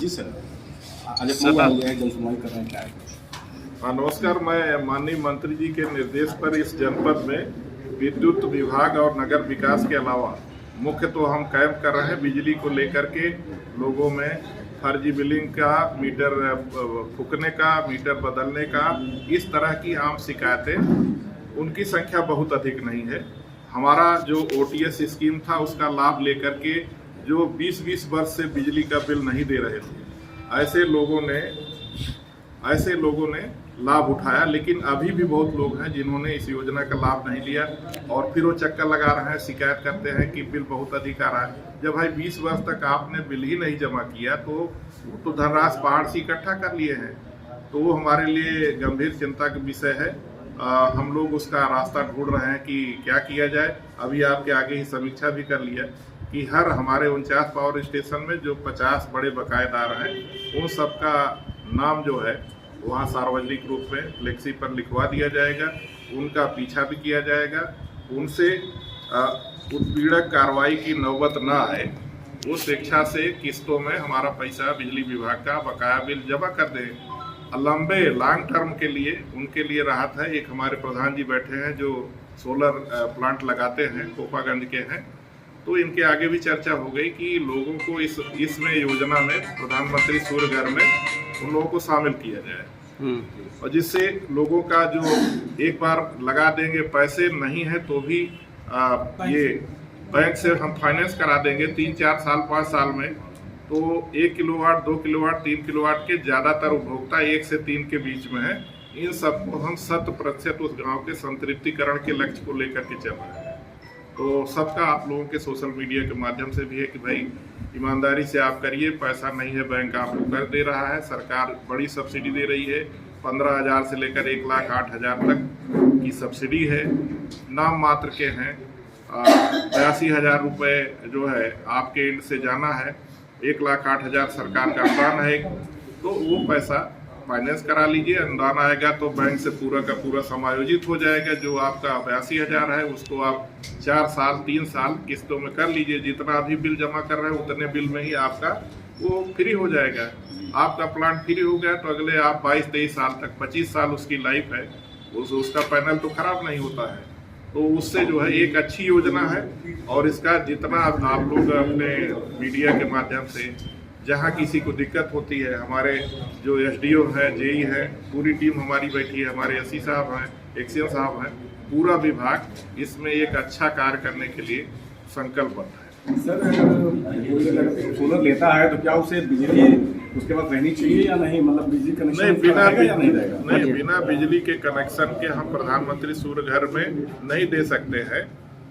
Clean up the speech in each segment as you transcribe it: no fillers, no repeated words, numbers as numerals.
जी sir, आज approval हो गया है, जल सुनवाई कर रहे हैं, क्या है? हाँ नमस्कार। मैं माननीय मंत्री जी के निर्देश पर इस जनपद में विद्युत विभाग और नगर विकास के अलावा मुख्य तो हम कैंप कर रहे हैं बिजली को लेकर के। लोगों में फर्जी बिलिंग का, मीटर फूकने का, मीटर बदलने का, इस तरह की आम शिकायतें, उनकी संख्या बहुत अधिक नहीं है। हमारा जो OTS स्कीम था उसका लाभ लेकर के जो 20-20 वर्ष से बिजली का बिल नहीं दे रहे थे, ऐसे लोगों ने लाभ उठाया। लेकिन अभी भी बहुत लोग हैं जिन्होंने इस योजना का लाभ नहीं लिया और फिर वो चक्कर लगा रहे हैं, शिकायत करते हैं कि बिल बहुत अधिक आ रहा है। जब भाई 20 वर्ष तक आपने बिल ही नहीं जमा किया तो धनराशि पहाड़ से इकट्ठा कर लिए हैं, तो वो हमारे लिए गंभीर चिंता का विषय है। हम लोग उसका रास्ता ढूंढ रहे हैं कि क्या किया जाए। अभी आपके आगे ही समीक्षा भी कर लिया कि हर हमारे 49 पावर स्टेशन में जो 50 बड़े बकायेदार हैं उन सबका नाम जो है वहाँ सार्वजनिक रूप में फ्लेक्सी पर लिखवा दिया जाएगा, उनका पीछा भी किया जाएगा, उनसे उत्पीड़क कार्रवाई की नौबत ना आए। वो स्वेच्छा से किस्तों में हमारा पैसा बिजली विभाग का बकाया बिल जमा कर दें। लंबे लॉन्ग टर्म के लिए उनके लिए राहत है। एक हमारे प्रधान जी बैठे हैं जो सोलर प्लांट लगाते हैं, कोपागंज के हैं, तो इनके आगे भी चर्चा हो गई कि लोगों को इसमें योजना में प्रधानमंत्री सूर्य घर में उन लोगों को शामिल किया जाए और जिससे लोगों का जो एक बार लगा देंगे, पैसे नहीं है तो भी ये बैंक से हम फाइनेंस करा देंगे 3-4 साल 5 साल में, तो 1 किलोवाट 2 किलोवाट 3 किलोवाट के ज़्यादातर उपभोक्ता 1 से 3 के बीच में है। इन सबको हम 100% उस गांव के संतृप्तिकरण के लक्ष्य को लेकर के चल रहे हैं। तो सबका आप लोगों के सोशल मीडिया के माध्यम से भी है कि भाई ईमानदारी से आप करिए, पैसा नहीं है बैंक आपको कर दे रहा है, सरकार बड़ी सब्सिडी दे रही है, 15,000 से लेकर 1,08,000 तक की सब्सिडी है। नाम मात्र के हैं 82,000 रुपये जो है आपके एंड से जाना है, 1,08,000 सरकार का अनुदान है, तो वो पैसा फाइनेंस करा लीजिए। अनुदान आएगा तो बैंक से पूरा का पूरा समायोजित हो जाएगा। जो आपका 82,000 है उसको आप 4 साल 3 साल किस्तों में कर लीजिए। जितना अभी बिल जमा कर रहे हैं उतने बिल में ही आपका वो फ्री हो जाएगा। आपका प्लांट फ्री हो गया तो अगले आप 22-23 साल तक, 25 साल उसकी लाइफ है, उसका पैनल तो खराब नहीं होता है। तो उससे जो है एक अच्छी योजना है और इसका जितना आप लोग अपने मीडिया के माध्यम से जहाँ किसी को दिक्कत होती है, हमारे जो SDO है, JE है, पूरी टीम हमारी बैठी है, हमारे SC साहब हैं, एक्शन साहब हैं, पूरा विभाग इसमें एक अच्छा कार्य करने के लिए संकल्पबद्ध है। सर, अगर सोलर लेता है तो क्या उसे बिजली उसके बाद रहनी चाहिए या नहीं? मतलब बिजली कनेक्शन नहीं, नहीं, बिना बिजली के कनेक्शन के हम प्रधानमंत्री सूर्य घर में नहीं दे सकते हैं।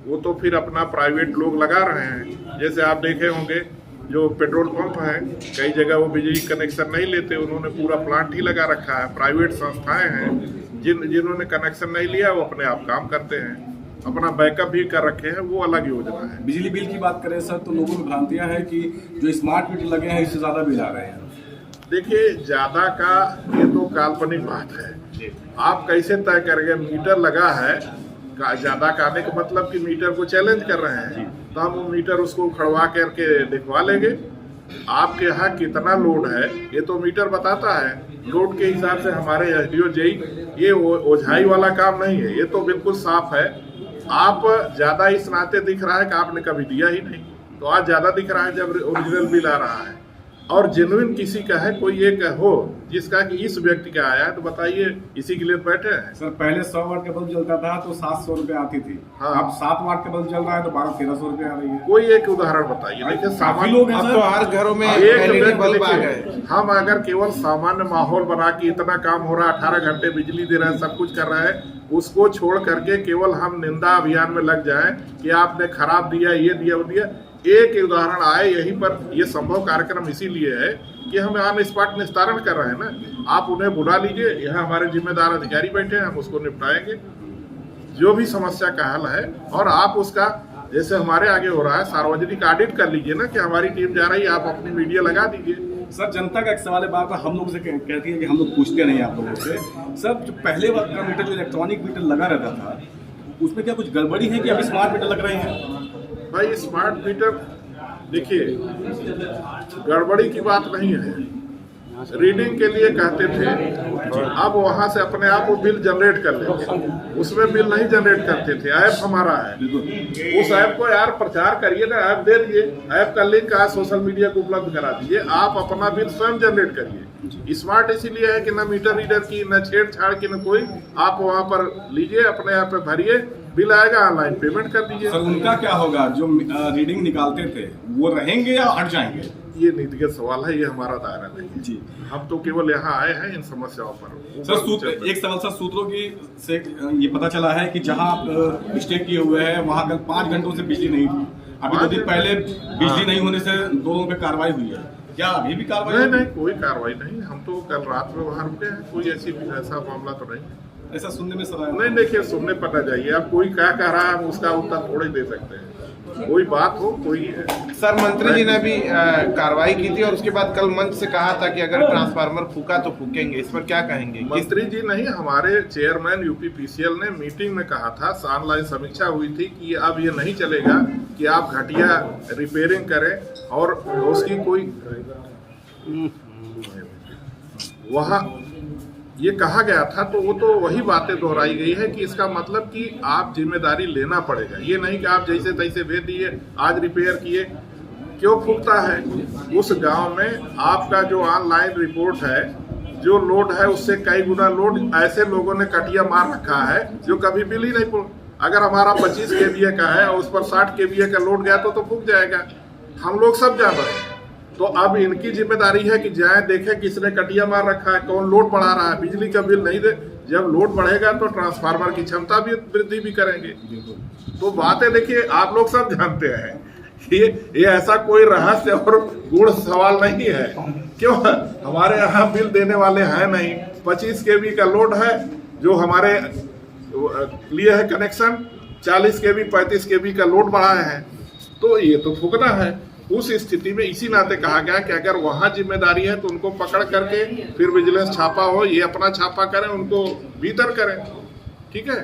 वो तो फिर अपना प्राइवेट लोग लगा रहे हैं। जैसे आप देखे होंगे जो पेट्रोल पंप है, कई जगह वो बिजली कनेक्शन नहीं लेते, उन्होंने पूरा प्लांट ही लगा रखा है। प्राइवेट संस्थाएं हैं जिन्होंने कनेक्शन नहीं लिया वो अपने आप काम करते हैं, अपना बैकअप भी कर रखे हैं, वो अलग योजना है। बिजली बिल की बात करें सर तो लोगों में भ्रांतियां हैं कि जो स्मार्ट मीटर लगे हैं इससे ज़्यादा बिल आ रहे हैं। देखिए, ज़्यादा का ये तो काल्पनिक बात है। आप कैसे तय करेंगे? मीटर लगा है, ज़्यादा का आने का मतलब कि मीटर को चैलेंज कर रहे हैं, तो हम वो मीटर उसको खड़वा करके दिखवा लेंगे। आपके यहाँ कितना लोड है ये तो मीटर बताता है। लोड के हिसाब से हमारे SDO JE, ये ओझाई वाला काम नहीं है, ये तो बिल्कुल साफ है। आप ज़्यादा इस नाते दिख रहा है कि आपने कभी दिया ही नहीं, तो आज ज़्यादा दिख रहा है जब ओरिजिनल बिल आ रहा है। और जेन्युइन किसी का है, कोई एक हो जिसका कि इस व्यक्ति का आया है, तो बताइए, इसी के लिए बैठे हैं। सर, पहले 100 वाट का बल्ब जलता था तो 700 रुपए आती थी। हाँ। अब 7 वाट का बल्ब जल रहा है तो 1200-1300 रुपए आ रही है। कोई एक उदाहरण बताइए। देखिए, काफी लोग हैं तो हर घरों में एक बल्ब आ गए। हम अगर केवल सामान्य माहौल बना के इतना काम हो रहा है, 18 घंटे बिजली दे रहे हैं, सब कुछ कर रहे हैं, उसको छोड़ करके केवल हम निंदा अभियान में लग जाए कि आपने खराब दिया, ये दिया, वो दिया। एक उदाहरण आए यहीं पर। ये संभव कार्यक्रम इसीलिए है कि हम ऑन स्पॉट निस्तारण कर रहे हैं ना। आप उन्हें बुला लीजिए, यहाँ हमारे जिम्मेदार अधिकारी बैठे हैं, हम उसको निपटाएंगे जो भी समस्या का हल है। और आप उसका जैसे हमारे आगे हो रहा है, सार्वजनिक ऑडिट कर लीजिए ना कि हमारी टीम जा रही है, आप अपनी मीडिया लगा दीजिए। सर, जनता का एक सवाल है, बार बार हम लोग से कहती है कि हम लोग पूछते नहीं आप लोगों से। सर, जो पहले वक्त का मीटर, जो इलेक्ट्रॉनिक मीटर लगा रहता था, उसमें क्या कुछ गड़बड़ी है कि अभी स्मार्ट मीटर लग रहे हैं? भाई, स्मार्ट मीटर देखिए, गड़बड़ी की बात नहीं है, रीडिंग के लिए कहते थे, अब वहां से अपने आप वो बिल जनरेट कर लेते, उसमें बिल नहीं जनरेट करते थे। ऐप हमारा है, उस ऐप को यार प्रचार करिए ना, ऐप दे दिए, ऐप का लिंक आज सोशल मीडिया को उपलब्ध करा दीजिए, आप अपना बिल स्वयं जनरेट करिए। स्मार्ट इसीलिए है कि न मीटर रीडर की, न छेड़छाड़ की, न कोई, आप वहां पर लीजिए, अपने ऐप पे भरिए, बिल आएगा, ऑनलाइन पेमेंट कर दीजिए। सर उनका क्या होगा जो रीडिंग निकालते थे, वो रहेंगे या हट जाएंगे? ये नीतिगत सवाल है, ये हमारा दायरा नहीं है जी। हम तो केवल यहाँ आए हैं इन समस्याओं पर। सर एक सवाल सर, सूत्रों की से ये पता चला है कि जहां आप स्टे किए हुए हैं वहां कल 5 घंटों से बिजली नहीं थी, अभी 2 दिन पहले बिजली नहीं होने से 2 लोगों पे कार्रवाई हुई है, क्या अभी भी कार्रवाई? नहीं, कोई कार्रवाई नहीं, हम तो कल रात में वहां रुके हैं, कोई ऐसा मामला तो नहीं। ऐसा सुनने में सर आया? नहीं, देखिए, सुनने पर न जाइए, अब कोई क्या कह रहा है हम उसका उत्तर थोड़े दे सकते हैं। कोई बात हो, कोई सर मंत्री जी ने भी कार्रवाई की थी और उसके बाद कल मंच से कहा था कि अगर ट्रांसफार्मर फूका तो फूकेंगे, इस पर क्या कहेंगे? मंत्री जी नहीं, हमारे चेयरमैन यूपीपीसीएल ने मीटिंग में कहा था, ऑनलाइन समीक्षा हुई थी कि अब ये नहीं चलेगा कि आप घटिया रिपेयरिंग करें और उसकी कोई वहाँ ये कहा गया था, तो वो तो वही बातें दोहराई गई है कि इसका मतलब कि आप जिम्मेदारी लेना पड़ेगा, ये नहीं कि आप जैसे तैसे भेज दिए, आज रिपेयर किए। क्यों फूकता है? उस गांव में आपका जो ऑनलाइन रिपोर्ट है, जो लोड है उससे कई गुना लोड ऐसे लोगों ने कटिया मार रखा है जो कभी बिल ही नहीं अगर हमारा 25 kVA का है और उस पर 60 kVA का लोड गया तो फूक जाएगा, हम लोग सब जान रहे हैं। तो अब इनकी जिम्मेदारी है कि जाए देखें किसने कटिया मार रखा है, कौन लोड बढ़ा रहा है, बिजली का बिल नहीं दे। जब लोड बढ़ेगा तो ट्रांसफार्मर की क्षमता भी वृद्धि भी करेंगे। तो बातें देखिए, आप लोग सब जानते हैं, ये ऐसा कोई रहस्य और गूढ़ सवाल नहीं है। क्यों? हमारे यहाँ बिल देने वाले हैं नहीं, 25 kV का लोड है जो हमारे लिए है कनेक्शन, 40 kV 35 kV का लोड बढ़ाए हैं, तो ये तो फूकना है। उस स्थिति में इसी नाते कहा गया कि अगर वहां जिम्मेदारी है तो उनको पकड़ करके फिर विजिलेंस छापा हो, ये अपना छापा करें, उनको भीतर करें। ठीक है।